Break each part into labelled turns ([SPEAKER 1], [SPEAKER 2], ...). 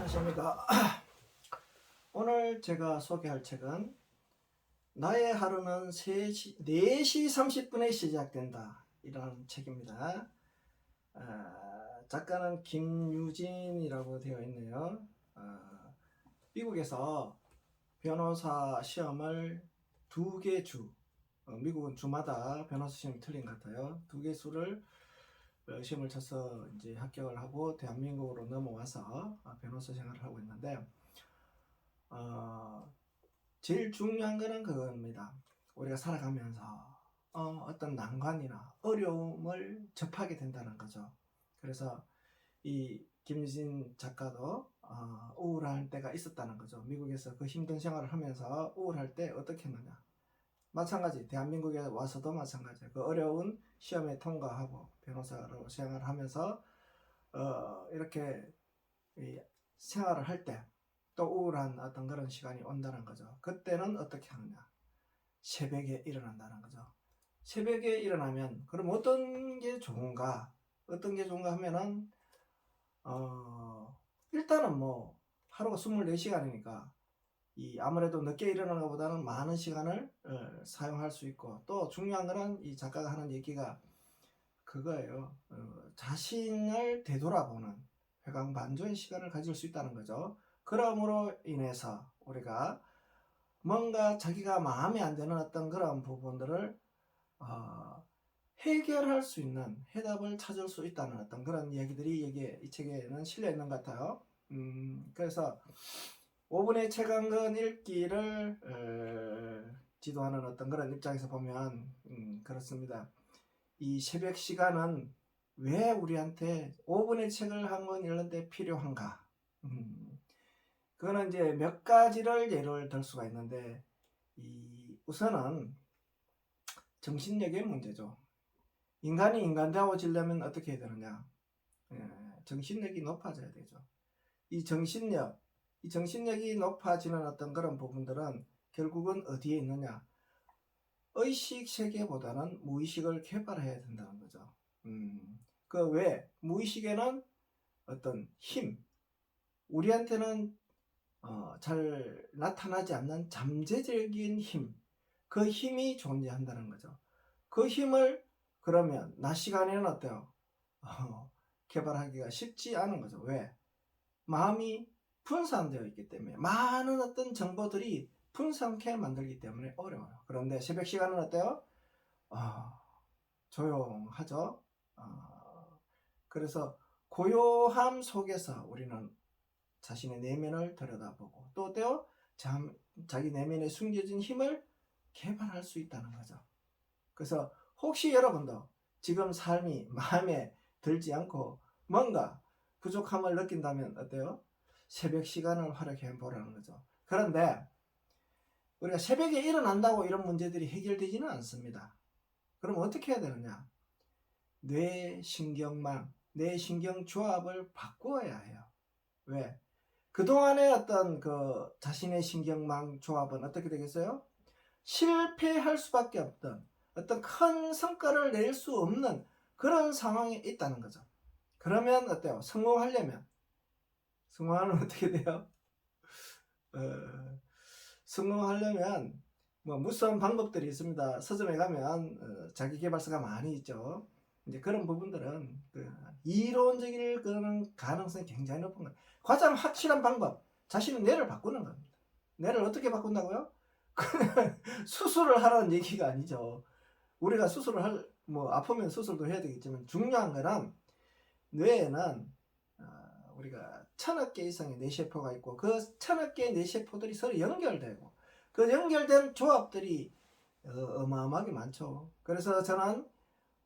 [SPEAKER 1] 안녕하십니까. 오늘 제가 소개할 책은 나의 하루는 4시 30분에 시작된다 이라는 책입니다. 작가는 김유진이라고 되어 있네요. 미국에서 변호사 시험을 2개 주, 미국은 주마다 변호사 시험이 틀린 것 같아요. 2개 수를 시험을 쳐서 이제 합격을 하고 대한민국으로 넘어와서 변호사 생활을 하고 있는데, 제일 중요한 거는 그겁니다. 우리가 살아가면서 어떤 난관이나 어려움을 접하게 된다는 거죠. 그래서 이 김유진 작가도 우울할 때가 있었다는 거죠. 미국에서 그 힘든 생활을 하면서 우울할 때 어떻게 했느냐. 마찬가지 대한민국에 와서도 마찬가지예요. 그 어려운 시험에 통과하고 변호사로 생활하면서 이렇게 생활을 할 때 또 우울한 어떤 그런 시간이 온다는 거죠. 그때는 어떻게 하느냐. 새벽에 일어난다는 거죠. 새벽에 일어나면 그럼 어떤 게 좋은가? 어떤 게 좋은가 하면은 일단은 뭐 하루가 24시간이니까 아무래도 늦게 일어나는 것보다는 많은 시간을 사용할 수 있고, 또 중요한 거는 이 작가가 하는 얘기가 그거예요. 자신을 되돌아보는 회광반조의 시간을 가질 수 있다는 거죠. 그러므로 인해서 우리가 뭔가 자기가 마음에 안 드는 어떤 그런 부분들을 해결할 수 있는 해답을 찾을 수 있다는 어떤 그런 얘기들이 이 책에는 실려 있는 것 같아요. 그래서 5분의 최강근 읽기를 지도하는 어떤 그런 입장에서 보면 그렇습니다. 이 새벽 시간은 왜 우리한테 5분의 책을 한 권 읽는데 필요한가? 그거는 이제 몇 가지를 예를 들 수가 있는데, 우선은 정신력의 문제죠. 인간이 인간다워지려면 어떻게 해야 되느냐? 정신력이 높아져야 되죠. 이 정신력이 높아지는 어떤 그런 부분들은 결국은 어디에 있느냐? 의식 세계보다는 무의식을 개발해야 된다는 거죠. 그 왜? 무의식에는 어떤 힘, 우리한테는 잘 나타나지 않는 잠재적인 힘, 그 힘이 존재한다는 거죠. 그 힘을 그러면 낮 시간에는 어때요? 개발하기가 쉽지 않은 거죠. 왜? 마음이 분산되어 있기 때문에, 많은 어떤 정보들이 분산케 만들기 때문에 어려워요. 그런데 새벽 시간은 어때요? 조용하죠. 그래서 고요함 속에서 우리는 자신의 내면을 들여다보고, 또 어때요? 자기 내면에 숨겨진 힘을 개발할 수 있다는 거죠. 그래서 혹시 여러분도 지금 삶이 마음에 들지 않고 뭔가 부족함을 느낀다면 어때요? 새벽 시간을 활용해 보라는 거죠. 그런데 우리가 새벽에 일어난다고 이런 문제들이 해결되지는 않습니다. 그럼 어떻게 해야 되느냐? 뇌신경망, 뇌신경조합을 바꾸어야 해요. 왜? 그동안의 어떤 그 자신의 신경망 조합은 어떻게 되겠어요? 실패할 수밖에 없던 어떤 큰 성과를 낼 수 없는 그런 상황에 있다는 거죠. 그러면 어때요? 성공하려면 어떻게 돼요? 성공하려면 뭐 무수한 방법들이 있습니다. 서점에 가면 자기계발서가 많이 있죠. 이제 그런 부분들은 이론적인 그런 가능성이 굉장히 높은 거예요. 가장 확실한 방법, 자신의 뇌를 바꾸는 겁니다. 뇌를 어떻게 바꾼다고요? 수술을 하라는 얘기가 아니죠. 우리가 수술을 아프면 수술도 해야 되겠지만, 중요한 거는 뇌에는 우리가 1000억 개 이상의 뇌세포가 있고, 그 1000억 개의 뇌세포들이 서로 연결되고, 그 연결된 조합들이 어마어마하게 많죠. 그래서 저는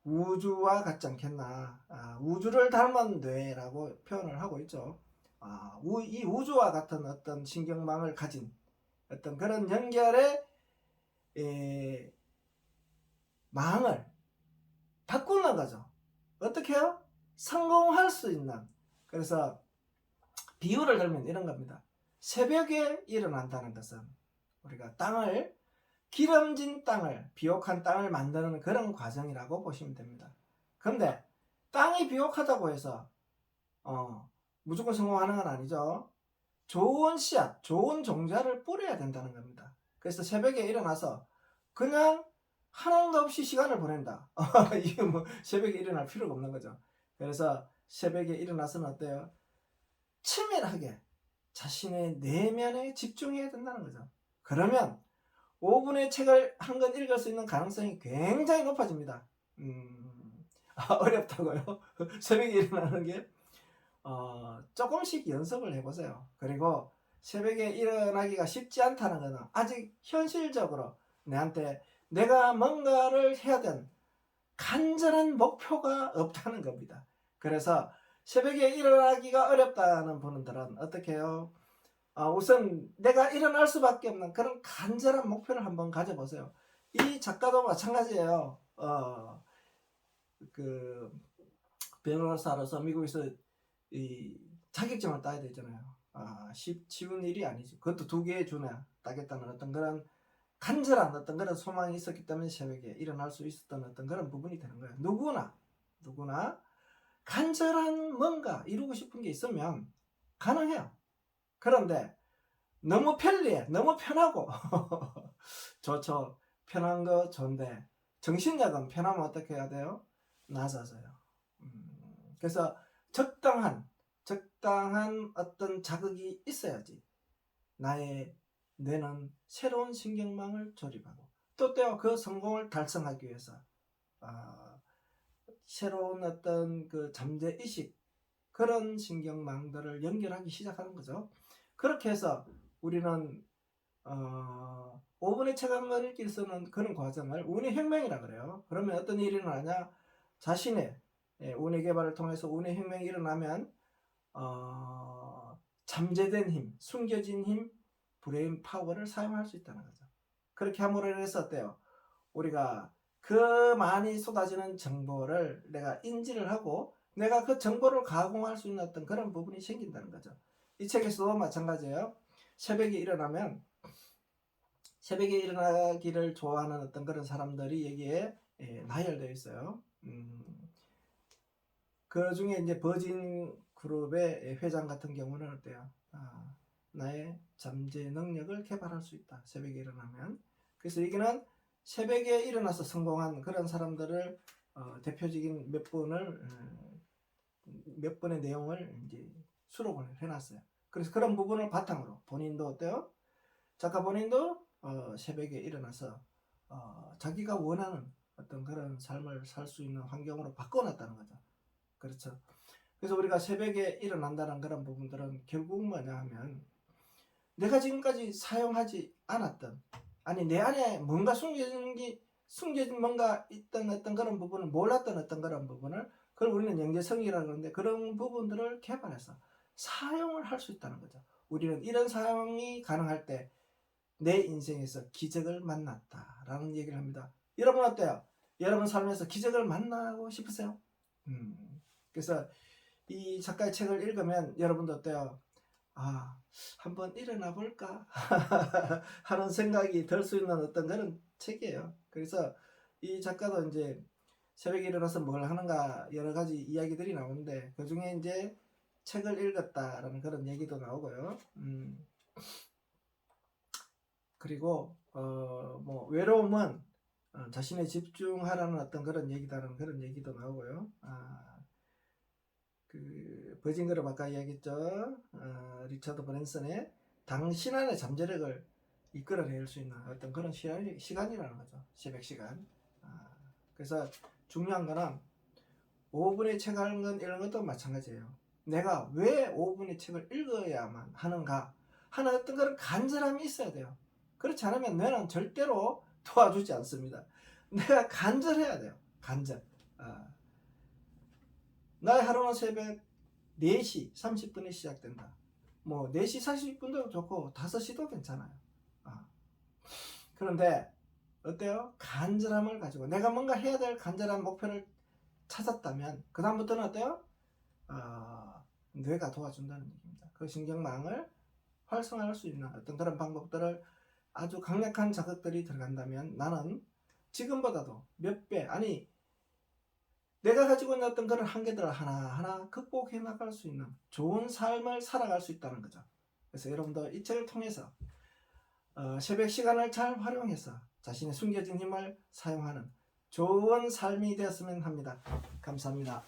[SPEAKER 1] 우주와 같지 않겠나, 우주를 닮은 뇌라고 표현을 하고 있죠. 이 우주와 같은 어떤 신경망을 가진 어떤 그런 연결의 망을 바꾸는 거죠. 어떻게 해요? 성공할 수 있는. 그래서 비유를 들면 이런 겁니다. 새벽에 일어난다는 것은 우리가 기름진 땅을, 비옥한 땅을 만드는 그런 과정이라고 보시면 됩니다. 그런데 땅이 비옥하다고 해서 무조건 성공하는 건 아니죠. 좋은 씨앗, 좋은 종자를 뿌려야 된다는 겁니다. 그래서 새벽에 일어나서 그냥 하나도 없이 시간을 보낸다. 이게 뭐 새벽에 일어날 필요가 없는 거죠. 그래서 새벽에 일어나서는 어때요? 치밀하게 자신의 내면에 집중해야 된다는 거죠. 그러면 5분의 책을 한 권 읽을 수 있는 가능성이 굉장히 높아집니다. 어렵다고요? 새벽에 일어나는 게 조금씩 연습을 해보세요. 그리고 새벽에 일어나기가 쉽지 않다는 것은 아직 현실적으로 내한테 내가 뭔가를 해야 된 간절한 목표가 없다는 겁니다. 그래서 새벽에 일어나기가 어렵다는 분들은 어떻게 해요? 우선 내가 일어날 수밖에 없는 그런 간절한 목표를 한번 가져보세요. 이 작가도 마찬가지예요. 그 변호사로서 미국에서 이 자격증을 따야 되잖아요. 쉬운 일이 아니지. 그것도 2개 주네 따겠다는 어떤 그런 간절한 어떤 그런 소망이 있었기 때문에 새벽에 일어날 수 있었던 어떤 그런 부분이 되는 거예요. 누구나 간절한 뭔가 이루고 싶은 게 있으면 가능해요. 그런데 너무 편리해, 너무 편하고 좋죠. 편한 거 좋은데 정신력은 편하면 어떻게 해야 돼요? 낮아져요. 그래서 적당한 어떤 자극이 있어야지 나의 뇌는 새로운 신경망을 조립하고 또 그 성공을 달성하기 위해서 새로운 어떤 그 잠재의식 그런 신경망들을 연결하기 시작하는 거죠. 그렇게 해서 우리는 5분의 책 한 권 읽기 쓰는 그런 과정을 운의 혁명이라 그래요. 그러면 어떤 일이 일어나냐? 자신의 운의 개발을 통해서 운의 혁명이 일어나면 잠재된 힘, 숨겨진 힘, 브레인 파워를 사용할 수 있다는 거죠. 그렇게 함으로 인해서 어때요? 우리가 그 많이 쏟아지는 정보를 내가 인지를 하고 내가 그 정보를 가공할 수 있는 어떤 그런 부분이 생긴다는 거죠. 이 책에서도 마찬가지예요. 새벽에 일어나기를 좋아하는 어떤 그런 사람들이 여기에 나열되어 있어요. 그 중에 이제 버진 그룹의 회장 같은 경우는 어때요? 나의 잠재 능력을 개발할 수 있다. 새벽에 일어나면. 그래서 여기는 새벽에 일어나서 성공한 그런 사람들을 대표적인 몇 번의 내용을 이제 수록을 해놨어요. 그래서 그런 부분을 바탕으로 본인도 어때요? 작가 본인도 새벽에 일어나서 자기가 원하는 어떤 그런 삶을 살 수 있는 환경으로 바꿔놨다는 거죠. 그렇죠. 그래서 우리가 새벽에 일어난다는 그런 부분들은 결국 뭐냐 하면 내가 지금까지 사용하지 않았던 아니 내 안에 뭔가 숨겨진 뭔가 있던 어떤 그런 부분을 몰랐던 어떤 그런 부분을 그걸 우리는 영재성이라고 하는데 그런 부분들을 개발해서 사용을 할 수 있다는 거죠. 우리는 이런 사용이 가능할 때 내 인생에서 기적을 만났다라는 얘기를 합니다. 여러분 어때요? 여러분 삶에서 기적을 만나고 싶으세요? 그래서 이 작가의 책을 읽으면 여러분도 어때요? 한번 일어나 볼까 하는 생각이 들 수 있는 어떤 그런 책이에요. 그래서 이 작가도 이제 새벽에 일어나서 뭘 하는가 여러 가지 이야기들이 나오는데 그 중에 이제 책을 읽었다라는 그런 얘기도 나오고요. 그리고 뭐 외로움은 자신에 집중하라는 어떤 그런 얘기다라는 그런 얘기도 나오고요. 그 버진 그룹 아까 이야기했죠. 리처드 브랜슨의 당신 안의 잠재력을 이끌어낼 수 있는 어떤 그런 시간이라는 거죠. 새벽 시간. 그래서 중요한 거는 5분의 책 하는 건 이런 것도 마찬가지예요. 내가 왜 5분의 책을 읽어야만 하는가 하는 어떤 그런 간절함이 있어야 돼요. 그렇지 않으면 뇌는 절대로 도와주지 않습니다. 내가 간절해야 돼요. 간절. 나의 하루는 새벽 4시 30분에 시작된다. 뭐 4시 40분도 좋고 5시도 괜찮아요. 그런데 어때요? 간절함을 가지고 내가 뭔가 해야 될 간절한 목표를 찾았다면 그 다음부터는 어때요? 뇌가 도와준다는 얘기입니다. 그 신경망을 활성화할 수 있는 어떤 그런 방법들을 아주 강력한 자극들이 들어간다면 나는 지금보다도 몇 배, 아니 내가 가지고 있는 어떤 그런 한계들을 하나하나 극복해 나갈 수 있는 좋은 삶을 살아갈 수 있다는 거죠. 그래서 여러분도 이 책을 통해서 새벽 시간을 잘 활용해서 자신의 숨겨진 힘을 사용하는 좋은 삶이 되었으면 합니다. 감사합니다.